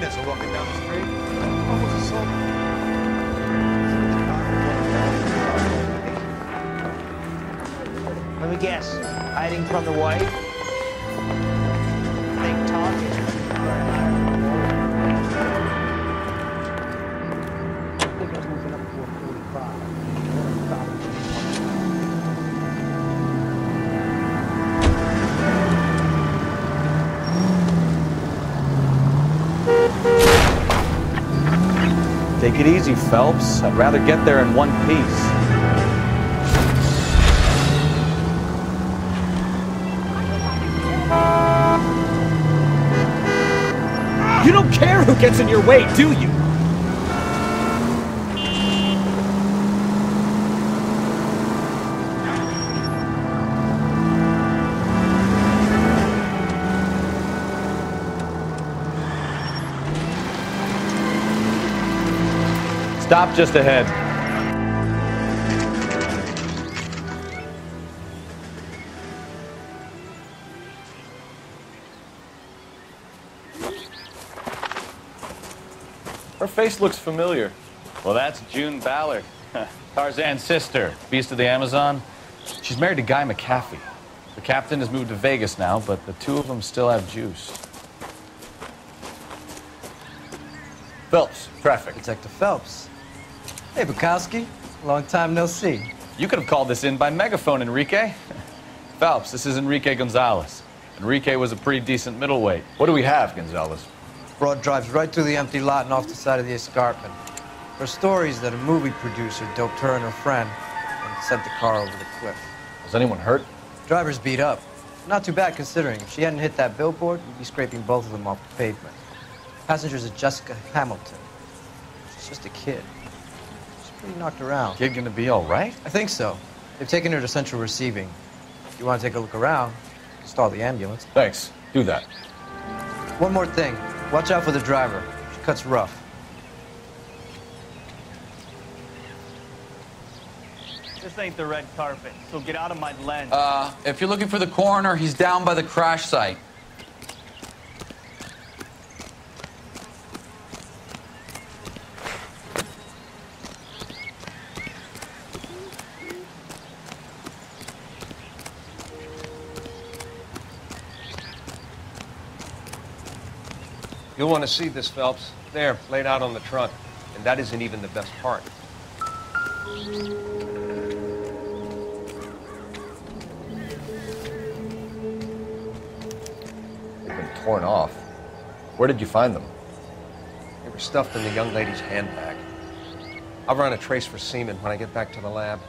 as we're walking down the street. Almost assault. Let me guess. Hiding from the wife? Think talking. Take it easy, Phelps. I'd rather get there in one piece. You don't care who gets in your way, do you? Stop just ahead. Her face looks familiar. Well, that's June Ballard, Tarzan's sister, beast of the Amazon. She's married to Guy McAfee. The captain has moved to Vegas now, but the two of them still have juice. Phelps, traffic. Detective Phelps. Hey, Bukowski. Long time no see. You could have called this in by megaphone, Enrique. Phelps, this is Enrique Gonzalez. Enrique was a pretty decent middleweight. What do we have, Gonzalez? Broad drives right through the empty lot and off the side of the escarpment. Her stories that a movie producer doped her and her friend and sent the car over the cliff. Was anyone hurt? Driver's beat up. Not too bad considering. If she hadn't hit that billboard, we'd be scraping both of them off the pavement. Passengers are Jessica Hamilton. She's just a kid. She's pretty knocked around. Kid gonna be all right? I think so. They've taken her to central receiving. If you want to take a look around, stall the ambulance. Thanks. Do that. One more thing. Watch out for the driver. She cuts rough. This ain't the red carpet, so get out of my lens. If you're looking for the coroner, he's down by the crash site. You'll want to see this, Phelps. There, laid out on the trunk. And that isn't even the best part. They've been torn off. Where did you find them? They were stuffed in the young lady's handbag. I'll run a trace for semen when I get back to the lab.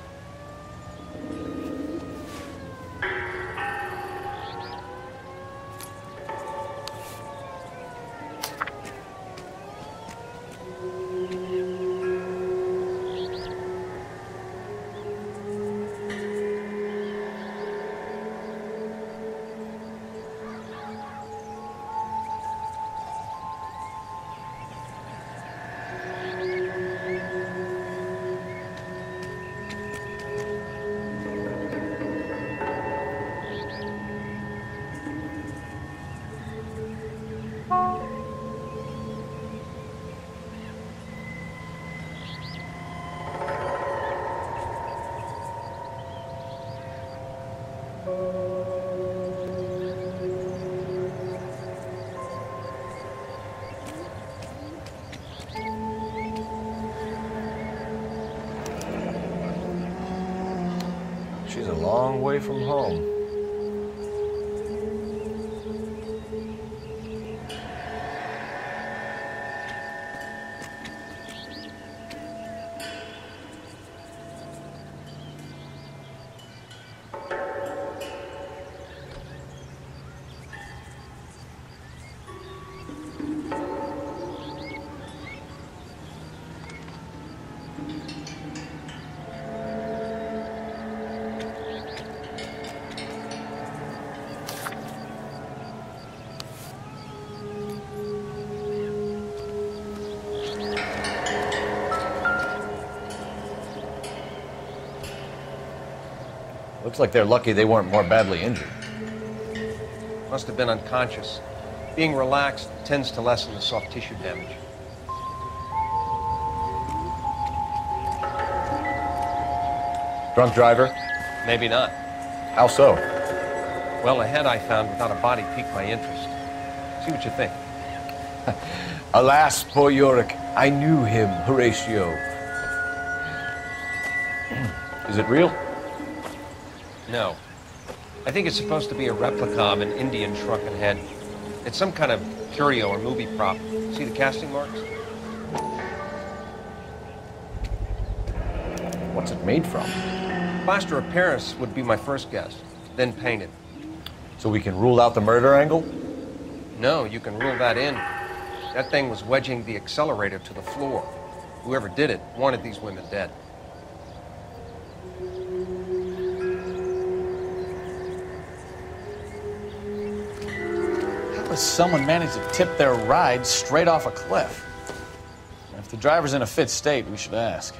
She's a long way from home. Looks like they're lucky they weren't more badly injured. Must have been unconscious. Being relaxed tends to lessen the soft tissue damage. Drunk driver? Maybe not. How so? Well, a head I found without a body piqued my interest. See what you think. Alas, poor Yorick, I knew him, Horatio. Is it real? No. I think it's supposed to be a replica of an Indian shrunken head. It's some kind of curio or movie prop. See the casting marks? What's it made from? Plaster of Paris would be my first guess, then painted. So we can rule out the murder angle? No, you can rule that in. That thing was wedging the accelerator to the floor. Whoever did it wanted these women dead. How does someone manage to tip their ride straight off a cliff? If the driver's in a fit state, we should ask.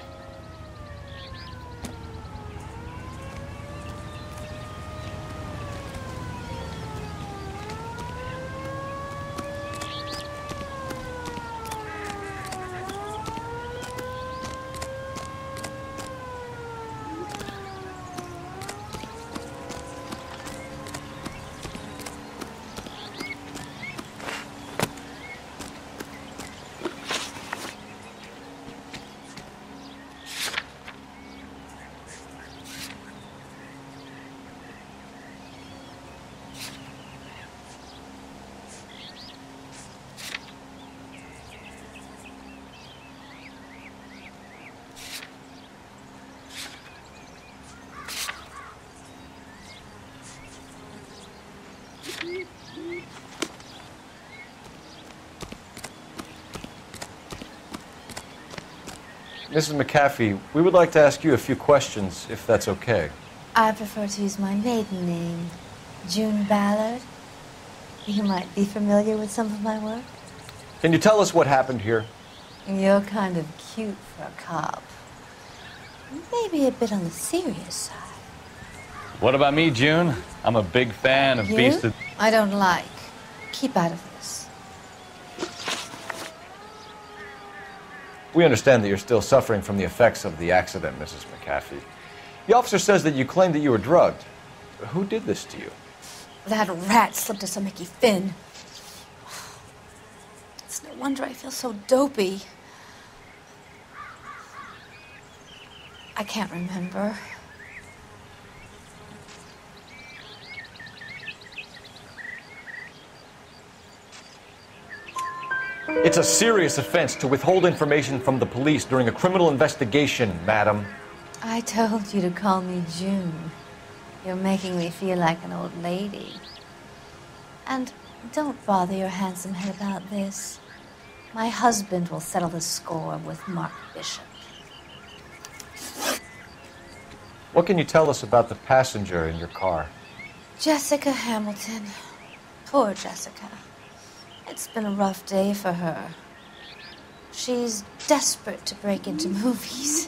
Mrs. McAfee, we would like to ask you a few questions, if that's okay. I prefer to use my maiden name, June Ballard. You might be familiar with some of my work. Can you tell us what happened here? You're kind of cute for a cop. Maybe a bit on the serious side. What about me, June? I'm a big fan of You? Beast of... I don't like. Keep out of this. We understand that you're still suffering from the effects of the accident, Mrs. McAfee. The officer says that you claimed that you were drugged. Who did this to you? That rat slipped us a Mickey Finn. It's no wonder I feel so dopey. I can't remember. It's a serious offense to withhold information from the police during a criminal investigation, madam. I told you to call me June. You're making me feel like an old lady. And don't bother your handsome head about this. My husband will settle the score with Mark Bishop. What can you tell us about the passenger in your car? Jessica Hamilton. Poor Jessica. It's been a rough day for her. She's desperate to break into movies.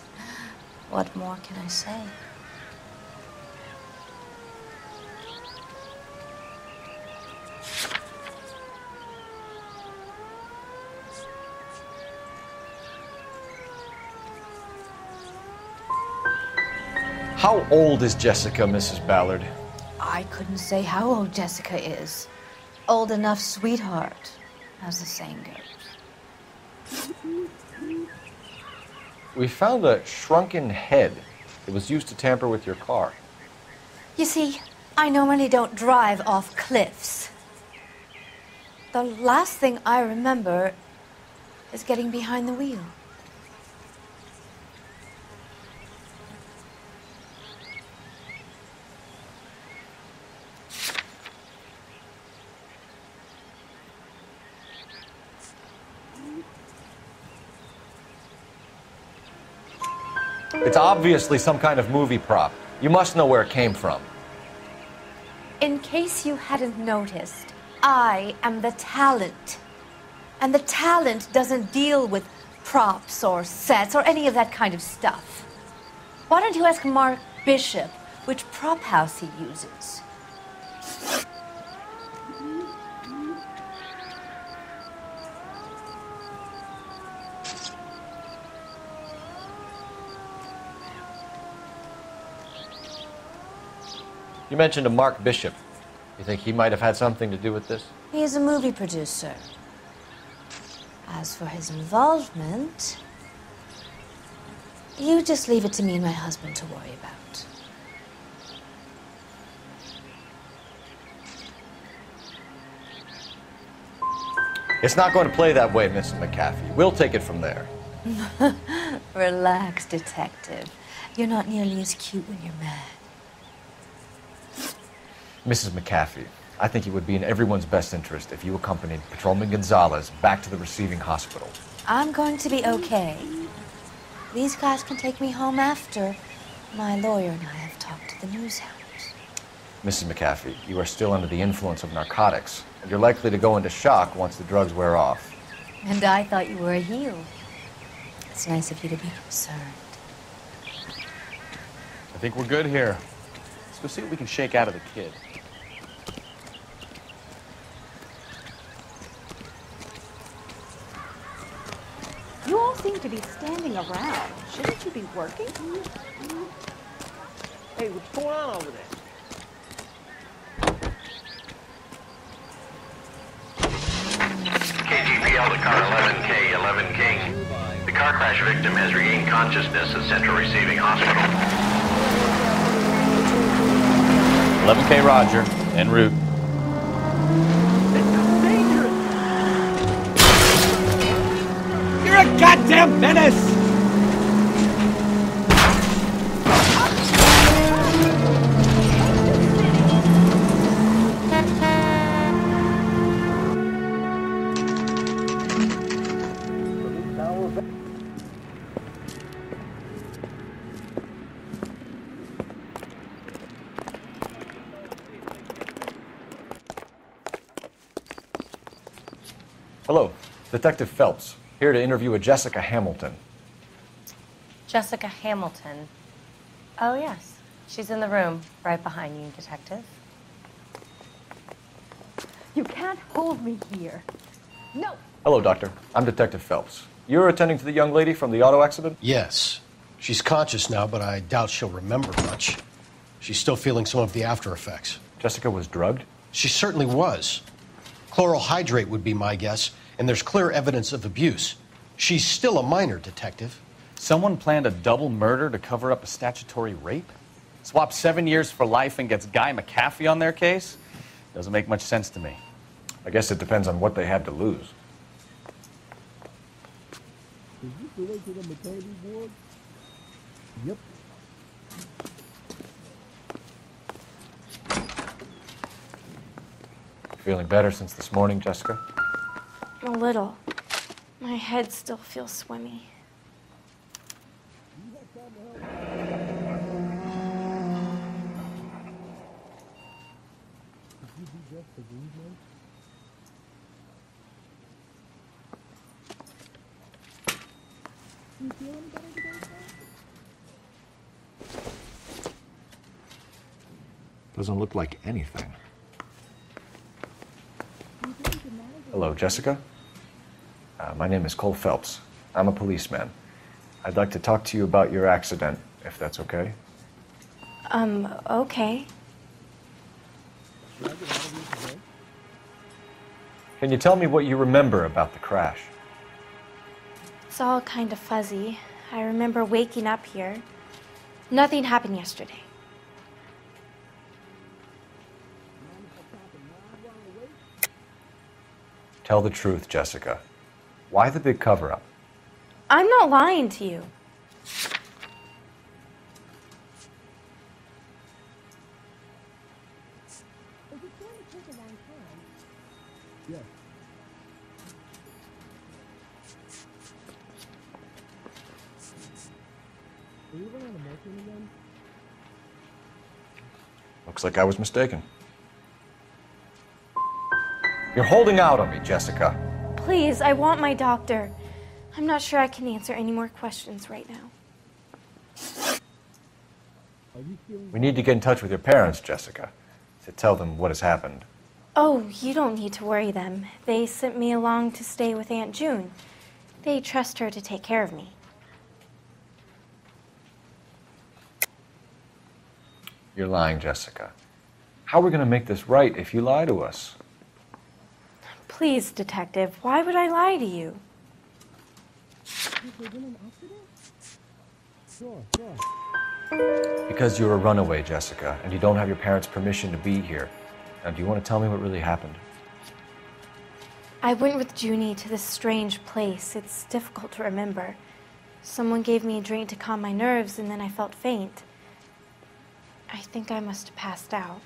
What more can I say? How old is Jessica, Mrs. Ballard? I couldn't say how old Jessica is. Old enough, sweetheart, as the saying goes. We found a shrunken head. It was used to tamper with your car. You see, I normally don't drive off cliffs. The last thing I remember is getting behind the wheel. It's obviously some kind of movie prop. You must know where it came from. In case you hadn't noticed, I am the talent. And the talent doesn't deal with props or sets or any of that kind of stuff. Why don't you ask Mark Bishop which prop house he uses? You mentioned a Mark Bishop. You think he might have had something to do with this? He is a movie producer. As for his involvement, you just leave it to me and my husband to worry about. It's not going to play that way, Mrs. McAfee. We'll take it from there. Relax, detective. You're not nearly as cute when you're mad. Mrs. McAfee, I think it would be in everyone's best interest if you accompanied Patrolman Gonzalez back to the receiving hospital. I'm going to be okay. These guys can take me home after my lawyer and I have talked to the news hounds. Mrs. McAfee, you are still under the influence of narcotics, and you're likely to go into shock once the drugs wear off. And I thought you were a heel. It's nice of you to be concerned. I think we're good here. Let's go see what we can shake out of the kid. You all seem to be standing around. Shouldn't you be working? Hey, what's going on over there? KGPL to car 11K, 11 King. The car crash victim has regained consciousness at Central Receiving Hospital. 11K Roger, en route. You're a goddamn menace! Hello, Detective Phelps, here to interview a Jessica Hamilton. Jessica Hamilton. Oh, yes. She's in the room, right behind you, Detective. You can't hold me here. No! Hello, Doctor. I'm Detective Phelps. You're attending to the young lady from the auto accident? Yes. She's conscious now, but I doubt she'll remember much. She's still feeling some of the after effects. Jessica was drugged? She certainly was. Chloral hydrate would be my guess, and there's clear evidence of abuse. She's still a minor, Detective. Someone planned a double murder to cover up a statutory rape? Swap 7 years for life and gets Guy McAfee on their case? Doesn't make much sense to me. I guess it depends on what they had to lose. Is this the way to the maternity ward? Yep. Feeling better since this morning, Jessica? A little. My head still feels swimmy. Doesn't look like anything. Hello, Jessica. My name is Cole Phelps. I'm a policeman. I'd like to talk to you about your accident, if that's okay. Okay. Can you tell me what you remember about the crash? It's all kind of fuzzy. I remember waking up here. Nothing happened yesterday. Tell the truth, Jessica. Why the big cover-up? I'm not lying to you. Yes. Are you running on the morphine again? Looks like I was mistaken. You're holding out on me, Jessica. Please, I want my doctor. I'm not sure I can answer any more questions right now. We need to get in touch with your parents, Jessica, to tell them what has happened. Oh, you don't need to worry them. They sent me along to stay with Aunt June. They trust her to take care of me. You're lying, Jessica. How are we going to make this right if you lie to us? Please, Detective, why would I lie to you? Because you're a runaway, Jessica, and you don't have your parents' permission to be here. Now, do you want to tell me what really happened? I went with Junie to this strange place. It's difficult to remember. Someone gave me a drink to calm my nerves, and then I felt faint. I think I must have passed out.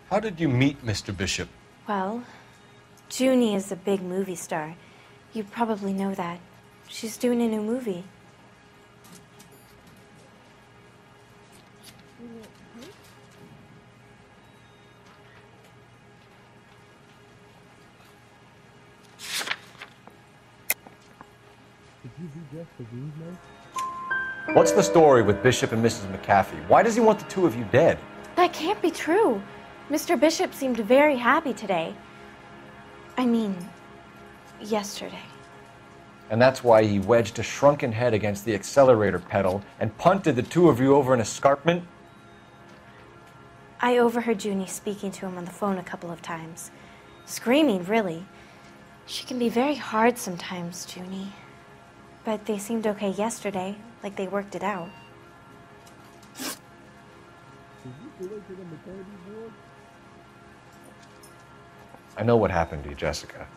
How did you meet Mr. Bishop? Well, Junie is a big movie star. You probably know that. She's doing a new movie. What's the story with Bishop and Mrs. McAfee? Why does he want the two of you dead? That can't be true. Mr. Bishop seemed very happy today. I mean, yesterday. And that's why he wedged a shrunken head against the accelerator pedal and punted the two of you over an escarpment? I overheard Junie speaking to him on the phone a couple of times. Screaming, really. She can be very hard sometimes, Junie. But they seemed okay yesterday, like they worked it out. I know what happened to you, Jessica.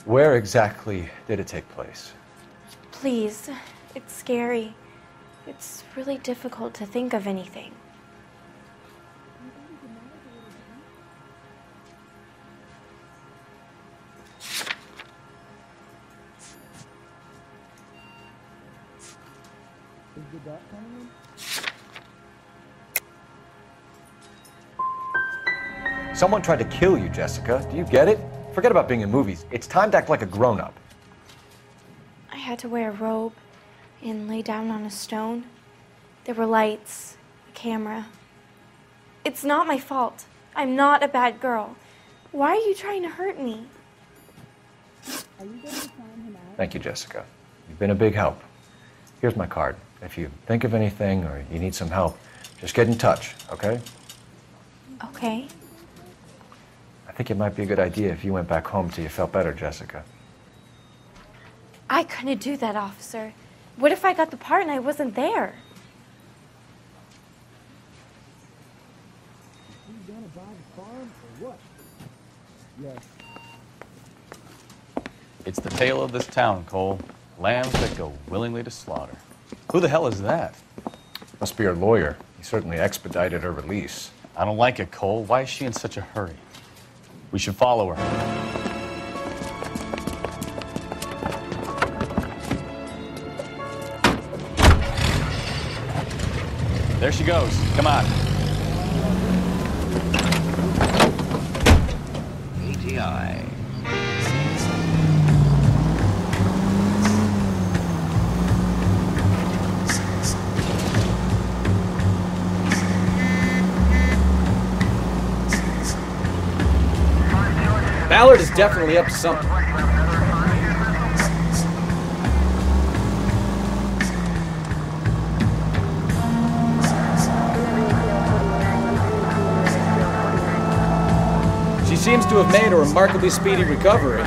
Where exactly did it take place? Please, it's scary. It's really difficult to think of anything. Someone tried to kill you, Jessica. Do you get it? Forget about being in movies. It's time to act like a grown-up. I had to wear a robe and lay down on a stone. There were lights, a camera. It's not my fault. I'm not a bad girl. Why are you trying to hurt me? Thank you, Jessica. You've been a big help. Here's my card. If you think of anything or you need some help, just get in touch, okay? Okay. I think it might be a good idea if you went back home till you felt better, Jessica. I couldn't do that, officer. What if I got the part and I wasn't there? It's the tale of this town, Cole. Lambs that go willingly to slaughter. Who the hell is that? Must be her lawyer. He certainly expedited her release. I don't like it, Cole. Why is she in such a hurry? We should follow her. There she goes. Come on. ATI. Ballard is definitely up to something. She seems to have made a remarkably speedy recovery.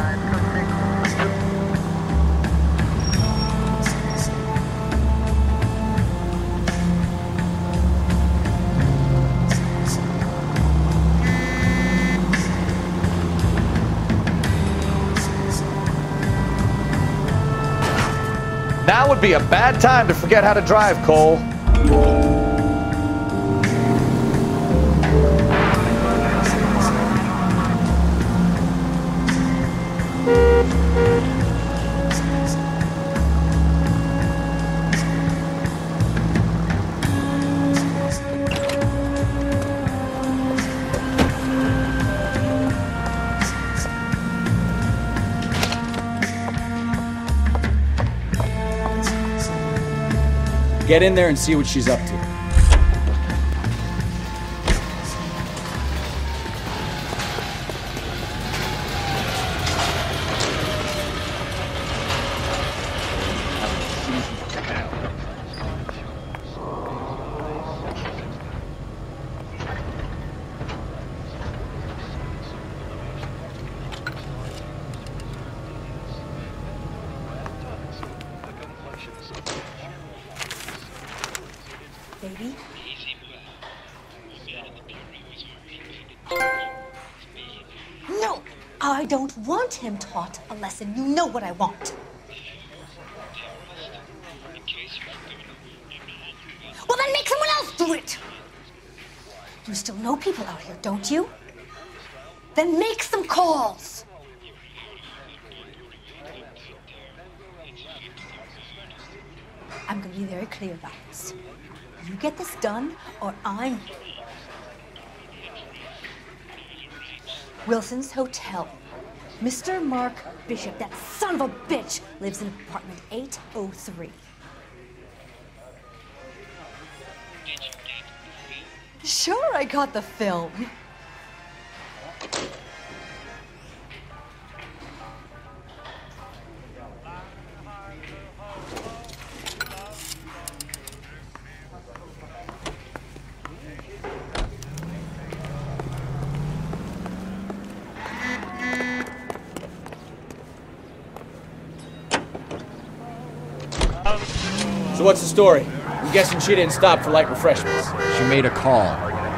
Now would be a bad time to forget how to drive, Cole. Get in there and see what she's up to. baby. No, I don't want him taught a lesson. You know what I want. Well, then make someone else do it. You still know people out here, don't you? Then make some calls. I'm going to be very clear about this. You get this done, or I'm... Wilson's Hotel. Mr. Mark Bishop, that son of a bitch, lives in apartment 803. Sure, I got the film. So what's the story? I'm guessing she didn't stop for light refreshments. She made a call.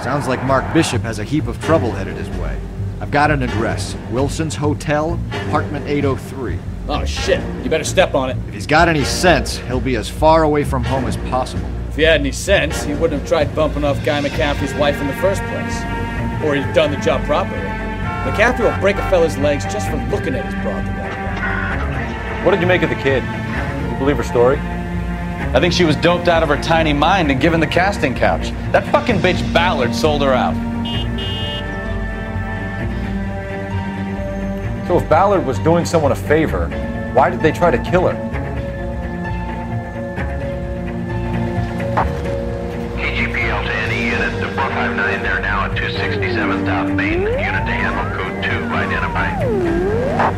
Sounds like Mark Bishop has a heap of trouble headed his way. I've got an address. Wilson's Hotel, apartment 803. Oh, shit. You better step on it. If he's got any sense, he'll be as far away from home as possible. If he had any sense, he wouldn't have tried bumping off Guy McCaffrey's wife in the first place. Or he'd done the job properly. McCaffrey will break a fella's legs just for looking at his broad. What did you make of the kid? You believe her story? I think she was doped out of her tiny mind and given the casting couch. That fucking bitch Ballard sold her out. So if Ballard was doing someone a favor, why did they try to kill her? KGPL to any unit to 459, they're now at 267 South Main. Unit to handle code 2 identified.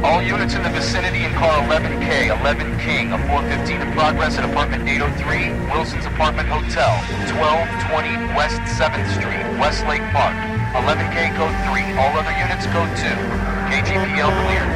All units in the vicinity in car 11K, 11 King, a 415 in progress at apartment 803, Wilson's Apartment Hotel, 1220 West 7th Street, Westlake Park. 11K code 3, all other units code 2. KGPL cleared.